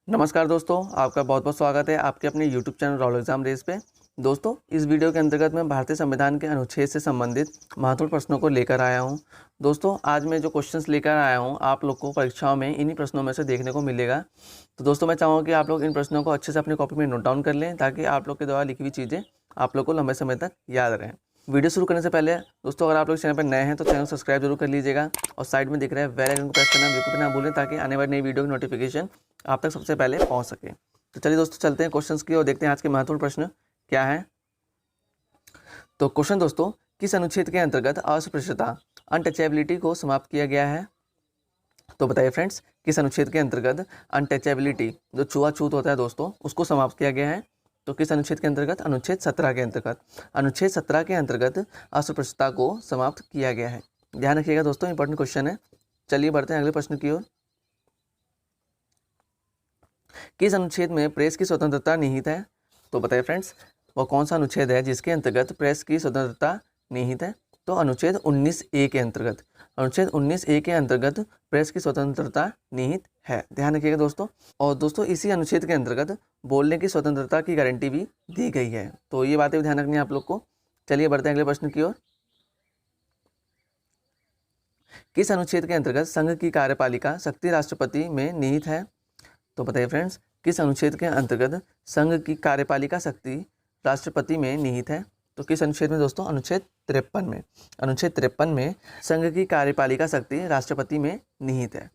नमस्कार दोस्तों, आपका बहुत बहुत स्वागत है आपके अपने YouTube channel royal exam race पे। दोस्तों, इस वीडियो के अंतर्गत मैं भारतीय संविधान के अनुच्छेद से संबंधित महत्वपूर्ण प्रश्नों को लेकर आया हूं। दोस्तों, आज मैं जो क्वेश्चंस लेकर आया हूं आप लोग को परीक्षाओं में इन्हीं प्रश्नों में से देखने को मिलेगा। तो दोस्तों, मैं चाहूँगा कि आप लोग इन प्रश्नों को अच्छे से अपनी कॉपी में नोट डाउन कर लें ताकि आप लोग के द्वारा लिखी हुई चीज़ें आप लोग को लंबे समय तक याद रहें। वीडियो शुरू करने से पहले दोस्तों, अगर आप लोग चैनल पर नए हैं तो चैनल सब्सक्राइब जरूर कर लीजिएगा और साइड में दिख रहा है बेल आइकन को प्रेस करना बिल्कुल भी ना भूलें ताकि आने वाली नई वीडियो की नोटिफिकेशन आप तक सबसे पहले पहुंच सके। तो चलिए दोस्तों, चलते हैं क्वेश्चंस की और देखते हैं आज के महत्वपूर्ण प्रश्न क्या है। तो क्वेश्चन दोस्तों, किस अनुच्छेद के अंतर्गत अस्पृश्यता अनटचेबिलिटी को समाप्त किया गया है? तो बताइए फ्रेंड्स, किस अनुच्छेद के अंतर्गत अनटचेबिलिटी जो छुआछूत होता है दोस्तों उसको समाप्त किया गया है? तो किस अनुच्छेद के अंतर्गत? अनुच्छेद 17 के अंतर्गत। अनुच्छेद 17 के अंतर्गत अस्पृश्यता को समाप्त किया गया है। ध्यान रखिएगा दोस्तों, इंपॉर्टेंट क्वेश्चन है। चलिए बढ़ते हैं अगले प्रश्न की ओर। किस अनुच्छेद में प्रेस की स्वतंत्रता निहित है? तो बताइए फ्रेंड्स, वो कौन सा अनुच्छेद है जिसके अंतर्गत प्रेस की स्वतंत्रता निहित है? तो अनुच्छेद 19A के अंतर्गत। अनुच्छेद 19A के अंतर्गत प्रेस की स्वतंत्रता निहित है। ध्यान रखिएगा दोस्तों। और दोस्तों, इसी अनुच्छेद के अंतर्गत बोलने की स्वतंत्रता की गारंटी भी दी गई है। तो ये बातें भी ध्यान रखनी है आप लोग को। चलिए बढ़ते हैं अगले प्रश्न की ओर। किस अनुच्छेद के अंतर्गत संघ की कार्यपालिका शक्ति राष्ट्रपति में निहित है? तो बताइए फ्रेंड्स, किस अनुच्छेद के अंतर्गत संघ की कार्यपालिका शक्ति राष्ट्रपति में निहित है? तो किस अनुच्छेद में दोस्तों? अनुच्छेद 53 में। अनुच्छेद 53 में संघ की कार्यपालिका शक्ति राष्ट्रपति में निहित है।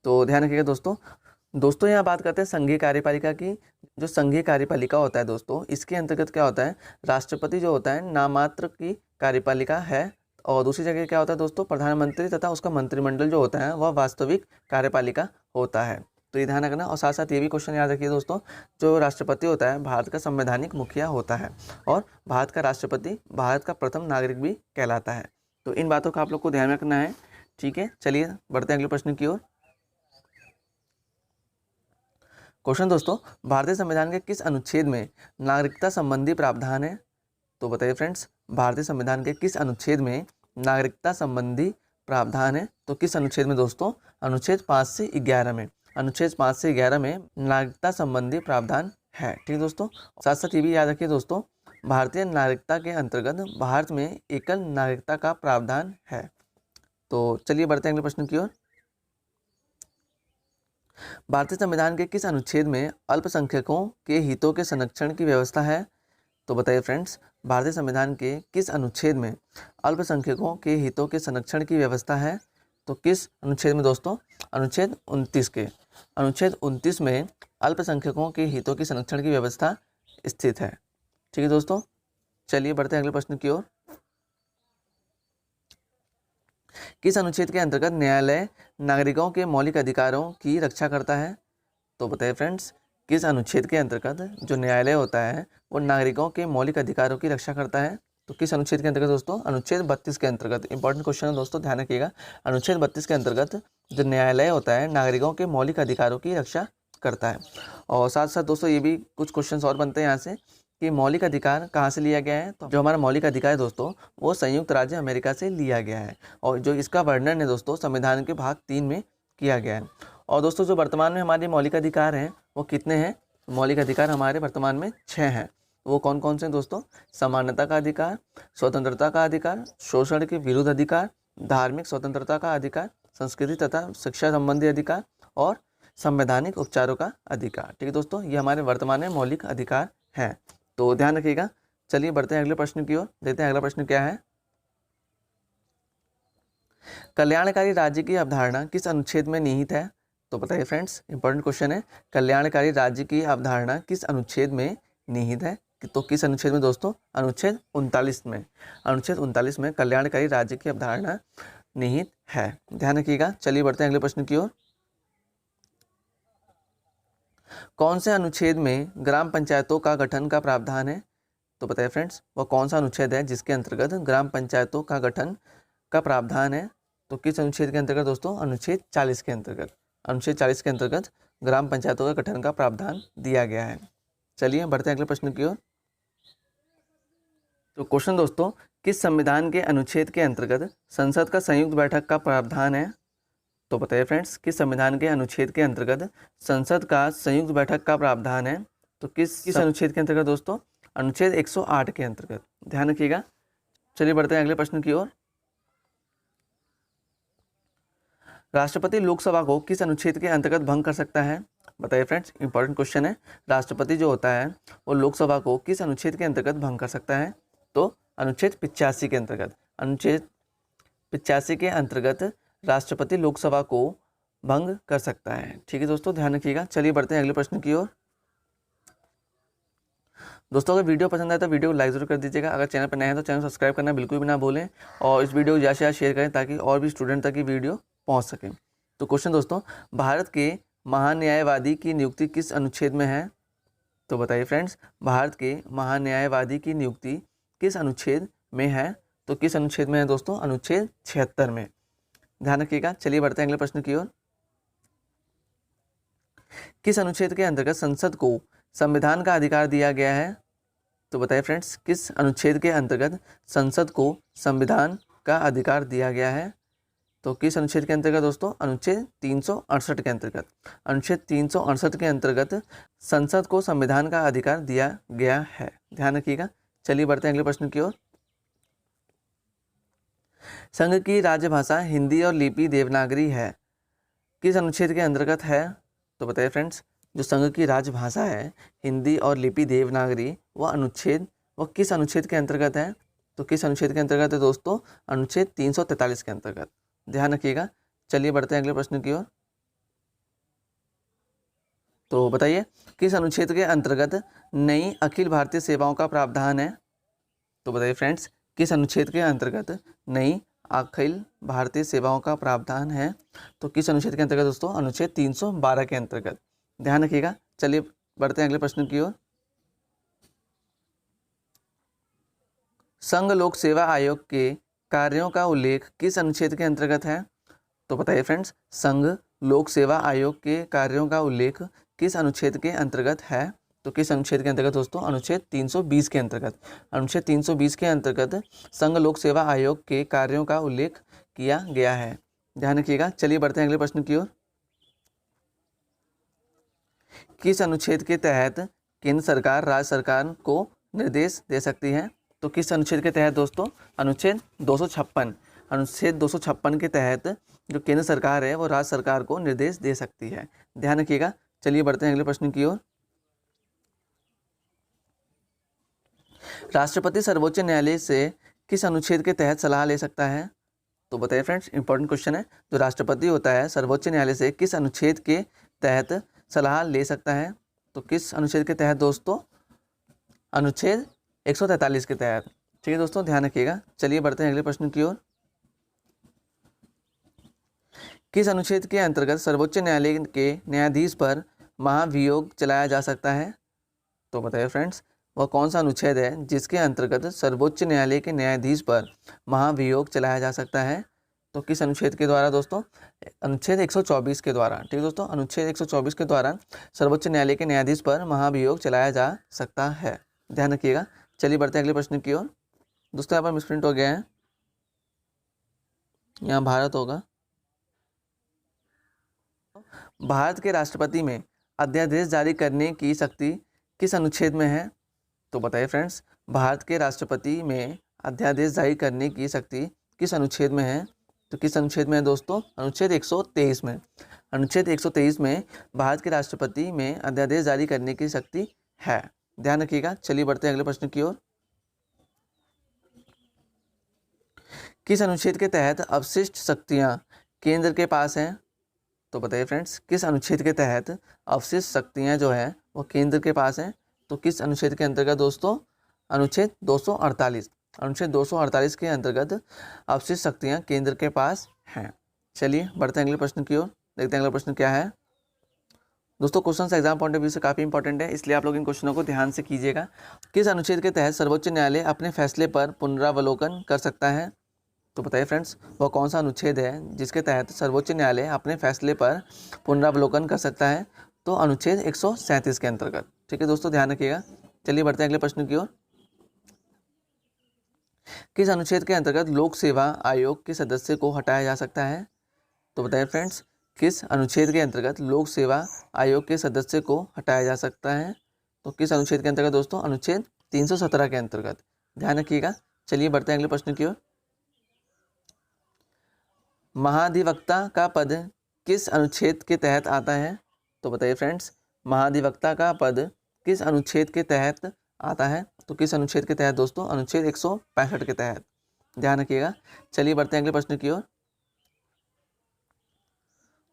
तो ध्यान रखिएगा दोस्तों, यहाँ बात करते हैं संघीय कार्यपालिका की। जो संघीय कार्यपालिका होता है दोस्तों, इसके अंतर्गत क्या होता है? राष्ट्रपति जो होता है नामात्र की कार्यपालिका है और दूसरी जगह क्या होता है दोस्तों? प्रधानमंत्री तथा उसका मंत्रिमंडल जो होता है वह वास्तविक कार्यपालिका होता है। तो ये ध्यान रखना। और साथ साथ ये भी क्वेश्चन याद रखिए दोस्तों, जो राष्ट्रपति होता है भारत का संवैधानिक मुखिया होता है और भारत का राष्ट्रपति भारत का प्रथम नागरिक भी कहलाता है। तो इन बातों का आप लोग को ध्यान रखना है। ठीक है, चलिए बढ़ते हैं अगले प्रश्न की ओर। क्वेश्चन दोस्तों, भारतीय संविधान के किस अनुच्छेद में नागरिकता संबंधी प्रावधान है? तो बताइए फ्रेंड्स, भारतीय संविधान के किस अनुच्छेद में नागरिकता संबंधी प्रावधान है? तो किस अनुच्छेद में दोस्तों? अनुच्छेद 5 से 11 में। अनुच्छेद 5 से 11 में नागरिकता संबंधी प्रावधान है। ठीक है दोस्तों। साथ साथ ये भी याद रखिए दोस्तों, भारतीय नागरिकता के अंतर्गत भारत में एकल नागरिकता का प्रावधान है। तो चलिए बढ़ते हैं अगले प्रश्न की ओर। भारतीय संविधान के किस अनुच्छेद में अल्पसंख्यकों के हितों के संरक्षण की व्यवस्था है? तो बताइए फ्रेंड्स, भारतीय संविधान के किस अनुच्छेद में अल्पसंख्यकों के हितों के संरक्षण की व्यवस्था है? तो किस अनुच्छेद में दोस्तों? अनुच्छेद 29 के। अनुच्छेद 29 में अल्पसंख्यकों के हितों के संरक्षण की व्यवस्था स्थित है। ठीक है दोस्तों, चलिए बढ़ते हैं अगले प्रश्न की ओर। किस अनुच्छेद के अंतर्गत न्यायालय नागरिकों के मौलिक अधिकारों की रक्षा करता है? तो बताइए फ्रेंड्स, किस अनुच्छेद के अंतर्गत जो न्यायालय होता है वो नागरिकों के मौलिक अधिकारों की रक्षा करता है? तो किस अनुच्छेद के अंतर्गत दोस्तों? अनुच्छेद 32 के अंतर्गत। इंपॉर्टेंट क्वेश्चन है दोस्तों, ध्यान रखिएगा। अनुच्छेद 32 के अंतर्गत जो न्यायालय होता है नागरिकों के मौलिक अधिकारों की रक्षा करता है। और साथ साथ दोस्तों ये भी कुछ क्वेश्चन और बनते हैं यहाँ से कि मौलिक अधिकार कहाँ से लिया गया है? तो जो हमारा मौलिक अधिकार है दोस्तों वो संयुक्त राज्य अमेरिका से लिया गया है और जो इसका वर्णन है दोस्तों संविधान के भाग 3 में किया गया है। और दोस्तों, जो वर्तमान में हमारे मौलिक अधिकार हैं वो कितने हैं? मौलिक अधिकार हमारे वर्तमान में 6 हैं। वो कौन कौन से हैं दोस्तों? समानता का अधिकार, स्वतंत्रता का अधिकार, शोषण के विरुद्ध अधिकार, धार्मिक स्वतंत्रता का अधिकार, संस्कृति तथा शिक्षा संबंधी अधिकार और संवैधानिक उपचारों का अधिकार। ठीक है दोस्तों, ये हमारे वर्तमान में मौलिक अधिकार हैं। तो ध्यान रखिएगा। चलिए बढ़ते हैं अगले प्रश्न की ओर, देखते हैं अगला प्रश्न क्या है। कल्याणकारी राज्य की अवधारणा किस अनुच्छेद में निहित है? तो बताइए फ्रेंड्स, इंपॉर्टेंट क्वेश्चन है। कल्याणकारी राज्य की अवधारणा किस अनुच्छेद में निहित है? तो किस अनुच्छेद में दोस्तों? अनुच्छेद 39 में। अनुच्छेद 39 में कल्याणकारी राज्य की अवधारणा निहित है। ध्यान रखिएगा। चलिए बढ़ते हैं अगले प्रश्न की ओर। कौन से अनुच्छेद में ग्राम पंचायतों का गठन का प्रावधान है? तो बताइए फ्रेंड्स, वह कौन सा अनुच्छेद है जिसके अंतर्गत ग्राम पंचायतों का गठन का प्रावधान है? तो किस अनुच्छेद के अंतर्गत दोस्तों? अनुच्छेद 40 के अंतर्गत। अनुच्छेद 40 के अंतर्गत ग्राम पंचायतों का गठन का प्रावधान दिया गया है। चलिए बढ़ते हैं अगले प्रश्न की ओर। तो क्वेश्चन दोस्तों, किस संविधान के अनुच्छेद के अंतर्गत संसद का संयुक्त बैठक का प्रावधान है? तो बताइए फ्रेंड्स, किस संविधान के अनुच्छेद के अंतर्गत संसद का संयुक्त बैठक का प्रावधान है? तो किस अनुच्छेद के अंतर्गत दोस्तों? अनुच्छेद 108 के अंतर्गत। ध्यान रखिएगा। चलिए बढ़ते हैं अगले प्रश्न की ओर। राष्ट्रपति लोकसभा को किस अनुच्छेद के अंतर्गत भंग कर सकता है? बताइए फ्रेंड्स, इंपॉर्टेंट क्वेश्चन है। राष्ट्रपति जो होता है वो लोकसभा को किस अनुच्छेद के अंतर्गत भंग कर सकता है? तो अनुच्छेद 85 के अंतर्गत। अनुच्छेद 85 के अंतर्गत राष्ट्रपति लोकसभा को भंग कर सकता है। ठीक है दोस्तों, ध्यान रखिएगा। चलिए बढ़ते हैं अगले प्रश्न की ओर। दोस्तों अगर वीडियो पसंद आए तो वीडियो को लाइक जरूर कर दीजिएगा। अगर चैनल पर नए हैं तो चैनल सब्सक्राइब करना बिल्कुल भी ना भूलें और इस वीडियो को ज़्यादा से ज़्यादा शेयर करें ताकि और भी स्टूडेंट तक ये वीडियो पहुंच सके। तो क्वेश्चन दोस्तों, भारत के महान्यायवादी की नियुक्ति किस अनुच्छेद में है? तो बताइए फ्रेंड्स, भारत के महान्यायवादी की नियुक्ति किस अनुच्छेद में है? तो किस अनुच्छेद में है दोस्तों? अनुच्छेद 76 में। ध्यान रखिएगा। चलिए बढ़ते हैं अगले प्रश्न की ओर। किस अनुच्छेद के अंतर्गत संसद को संविधान का अधिकार दिया गया है? तो बताइए फ्रेंड्स, किस अनुच्छेद के अंतर्गत संसद को संविधान का अधिकार दिया गया है? तो किस अनुच्छेद के अंतर्गत दोस्तों? अनुच्छेद 368 के अंतर्गत। अनुच्छेद 368 के अंतर्गत संसद को संविधान का अधिकार दिया गया है। ध्यान रखिएगा। चलिए बढ़ते हैं अगले प्रश्न की ओर। संघ की राजभाषा हिंदी और लिपि देवनागरी है, किस अनुच्छेद के अंतर्गत है? तो बताइए फ्रेंड्स, जो संघ की राजभाषा है हिंदी और लिपि देवनागरी, वह किस अनुच्छेद के अंतर्गत है? तो किस अनुच्छेद के अंतर्गत है दोस्तों? अनुच्छेद 343 के अंतर्गत। ध्यान रखिएगा। चलिए बढ़ते हैं अगले प्रश्न की ओर। तो बताइए, किस अनुच्छेद के अंतर्गत नई अखिल भारतीय सेवाओं का प्रावधान है? तो बताइए फ्रेंड्स, किस अनुच्छेद के अंतर्गत नई अखिल भारतीय सेवाओं का प्रावधान है? तो किस अनुच्छेद के अंतर्गत दोस्तों? अनुच्छेद 312 के अंतर्गत। ध्यान रखिएगा। चलिए बढ़ते हैं अगले प्रश्न की ओर। संघ लोक सेवा आयोग के कार्यों का उल्लेख किस अनुच्छेद के अंतर्गत है? तो बताइए फ्रेंड्स, संघ लोक सेवा आयोग के कार्यों का उल्लेख किस अनुच्छेद के अंतर्गत है? तो किस अनुच्छेद के अंतर्गत दोस्तों? अनुच्छेद 320 के अंतर्गत। अनुच्छेद 320 के अंतर्गत संघ लोक सेवा आयोग के कार्यों का उल्लेख किया गया है। ध्यान रखिएगा। चलिए बढ़ते हैं अगले प्रश्न की ओर। किस अनुच्छेद के तहत केंद्र सरकार राज्य सरकार को निर्देश दे सकती है? तो किस अनुच्छेद के तहत दोस्तों? अनुच्छेद 256। अनुच्छेद 256 के तहत जो केंद्र सरकार है वो राज्य सरकार को निर्देश दे सकती है। ध्यान रखिएगा। चलिए बढ़ते हैं अगले प्रश्न की ओर। राष्ट्रपति सर्वोच्च न्यायालय से किस अनुच्छेद के तहत सलाह ले सकता है? तो बताइए फ्रेंड्स, इंपॉर्टेंट क्वेश्चन है। जो राष्ट्रपति होता है सर्वोच्च न्यायालय से किस अनुच्छेद के तहत सलाह ले सकता है? तो किस अनुच्छेद के तहत दोस्तों? अनुच्छेद 143 के तहत। ठीक है दोस्तों, ध्यान रखिएगा। चलिए बढ़ते हैं अगले प्रश्न की ओर। किस अनुच्छेद के अंतर्गत सर्वोच्च न्यायालय के न्यायाधीश पर महाभियोग चलाया जा सकता है? तो बताइए फ्रेंड्स, वह कौन सा अनुच्छेद है जिसके अंतर्गत सर्वोच्च न्यायालय के न्यायाधीश पर महाभियोग चलाया जा सकता है? तो किस अनुच्छेद के द्वारा दोस्तों? अनुच्छेद 124 के द्वारा। ठीक है दोस्तों, अनुच्छेद 124 के द्वारा सर्वोच्च न्यायालय के न्यायाधीश पर महाभियोग चलाया जा सकता है। ध्यान रखिएगा। चलिए बढ़ते हैं अगले प्रश्न की ओर। दोस्तों यहाँ पर मिसप्रिंट हो गया है, यहाँ भारत होगा। भारत के राष्ट्रपति में अध्यादेश जारी करने की शक्ति किस अनुच्छेद में है? तो बताइए फ्रेंड्स, भारत के राष्ट्रपति में अध्यादेश जारी करने की शक्ति किस अनुच्छेद में है? तो किस अनुच्छेद में है दोस्तों? अनुच्छेद 123 में। अनुच्छेद 123 में भारत के राष्ट्रपति में अध्यादेश जारी करने की शक्ति है। ध्यान रखिएगा। चलिए बढ़ते हैं अगले प्रश्न की ओर। किस अनुच्छेद के तहत अवशिष्ट शक्तियां केंद्र के पास हैं? तो बताइए फ्रेंड्स, किस अनुच्छेद के तहत अवशिष्ट शक्तियां जो है वो केंद्र के पास हैं? तो किस अनुच्छेद के अंतर्गत दोस्तों? अनुच्छेद 248। अनुच्छेद 248 के अंतर्गत अवशिष्ट शक्तियां केंद्र के पास हैं। चलिए बढ़ते हैं अगले प्रश्न की ओर। देखते हैं अगला प्रश्न क्या है। दोस्तों question exam point of view से काफ़ी इंपॉर्टेंट है, इसलिए आप लोग इन क्वेश्चनों को ध्यान से कीजिएगा। किस अनुच्छेद के तहत सर्वोच्च न्यायालय अपने फैसले पर पुनरावलोकन कर सकता है? तो बताइए फ्रेंड्स, वह कौन सा अनुच्छेद है जिसके तहत सर्वोच्च न्यायालय अपने फैसले पर पुनरावलोकन कर सकता है? तो अनुच्छेद 137 के अंतर्गत। ठीक है दोस्तों, ध्यान रखिएगा। चलिए बढ़ते हैं अगले प्रश्न की ओर। किस अनुच्छेद के अंतर्गत लोक सेवा आयोग के सदस्य को हटाया जा सकता है? तो बताइए फ्रेंड्स, किस अनुच्छेद के अंतर्गत लोक सेवा आयोग के सदस्य को हटाया जा सकता है? तो किस अनुच्छेद के अंतर्गत दोस्तों? अनुच्छेद 317 के अंतर्गत। ध्यान रखिएगा। चलिए बढ़ते हैं अगले प्रश्न की ओर। महाधिवक्ता का पद किस अनुच्छेद के तहत आता है? तो बताइए फ्रेंड्स, महाधिवक्ता का पद किस अनुच्छेद के तहत आता है? तो किस अनुच्छेद के तहत दोस्तों? अनुच्छेद 165 के तहत। ध्यान रखिएगा। चलिए बढ़ते हैं अगले प्रश्न की ओर।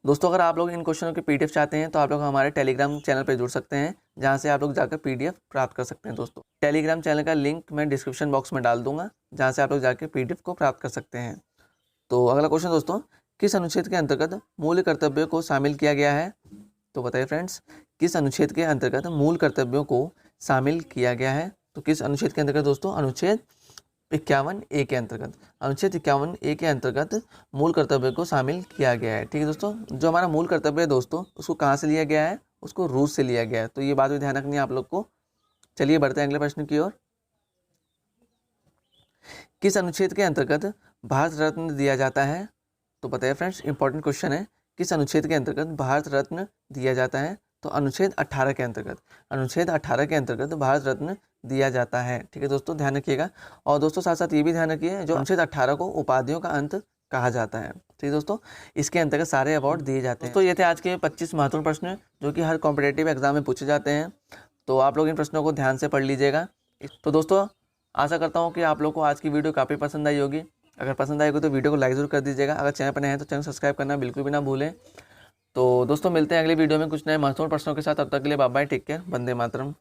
दोस्तों अगर आप लोग इन क्वेश्चनों के पीडीएफ चाहते हैं तो आप लोग हमारे टेलीग्राम चैनल पर जुड़ सकते हैं, जहां से आप लोग जाकर पीडीएफ प्राप्त कर सकते हैं। दोस्तों टेलीग्राम चैनल का लिंक मैं डिस्क्रिप्शन बॉक्स में डाल दूंगा, जहां से आप लोग जाकर पीडीएफ को प्राप्त कर सकते हैं। तो अगला क्वेश्चन दोस्तों, किस अनुच्छेद के अंतर्गत मूल कर्तव्यों को शामिल किया गया है? तो बताइए फ्रेंड्स, किस अनुच्छेद के अंतर्गत मूल कर्तव्यों को शामिल किया गया है? तो किस अनुच्छेद के अंतर्गत दोस्तों? अनुच्छेद 51A के अंतर्गत। अनुच्छेद 51A के अंतर्गत मूल कर्तव्य को शामिल किया गया है। ठीक है दोस्तों, जो हमारा मूल कर्तव्य है दोस्तों, उसको कहाँ से लिया गया है? उसको रूस से लिया गया है। तो ये बात भी ध्यान रखनी है आप लोग को। चलिए बढ़ते हैं अगले प्रश्न की ओर। किस अनुच्छेद के अंतर्गत भारत रत्न दिया जाता है? तो बताइए फ्रेंड्स, इंपॉर्टेंट क्वेश्चन है। किस अनुच्छेद के अंतर्गत भारत रत्न दिया जाता है? तो अनुच्छेद 18 के अंतर्गत। अनुच्छेद 18 के अंतर्गत भारत रत्न दिया जाता है। ठीक है दोस्तों, ध्यान रखिएगा। और दोस्तों साथ साथ ये भी ध्यान रखिए, जो अनुच्छेद 18 को उपाधियों का अंत कहा जाता है। ठीक है दोस्तों, इसके अंतर्गत सारे अवार्ड दिए जाते हैं। दोस्तों ये थे आज के 25 महत्वपूर्ण प्रश्न जो कि हर कॉम्पिटेटिव एग्जाम में पूछे जाते हैं। तो आप लोग इन प्रश्नों को ध्यान से पढ़ लीजिएगा। तो दोस्तों आशा करता हूँ कि आप लोग को आज की वीडियो काफ़ी पसंद आई होगी। अगर पसंद आएगी तो वीडियो को लाइक जरूर कर दीजिएगा। अगर चैनल पर नए हैं तो चैनल सब्सक्राइब करना बिल्कुल भी ना भूलें। तो दोस्तों मिलते हैं अगली वीडियो में कुछ नए महत्वपूर्ण प्रश्नों के साथ। तब तक के लिए bye bye, take care, Vande Mataram.